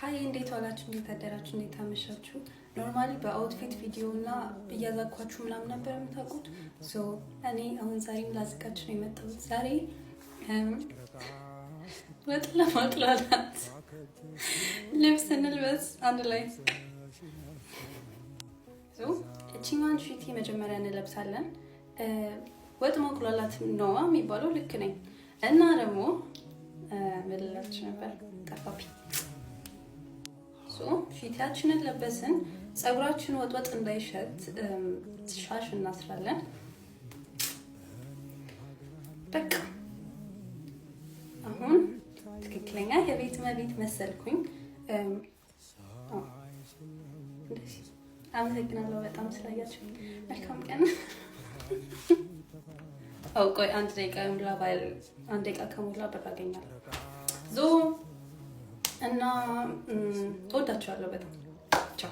ሃይ እንዴት ዋላችሁ እንዴት አደራችሁ እንዴት አመሻችሁ ኖርማሊ በአውትፊት ቪዲዮ እና እያዛኳችሁ ምናምን ነበር የምታውቁት ሶ እኔ አሁን ዛሬም ላዘጋጅ ነው የመጣሁት ዛሬ ወጥ ለማቅላላት ልብስ እንልበስ አንድ ላይ ሶ እቺማን ሺቲ መጀመሪያ እንለብሳለን ወጥ ማቅላላት ነው የሚባለው ልክ ነኝ እና ደግሞ መልላች ነበር ጠፋቢ ሶ ፊታችንን ለበስን ጸጉራችን ወጥ እንዳይሸት ሻሽ እናስራለን በቃ አሁን ትክክለኛ የቤት መቤት መሰልኩኝ አመሰግናለሁ በጣም ስላያችሁ መልካም ቀን ቆይ አንድ ደቂቃ ከሞላ ብር አገኛለሁ ዞ እና ተወዳችኋለሁ በጣም ቻው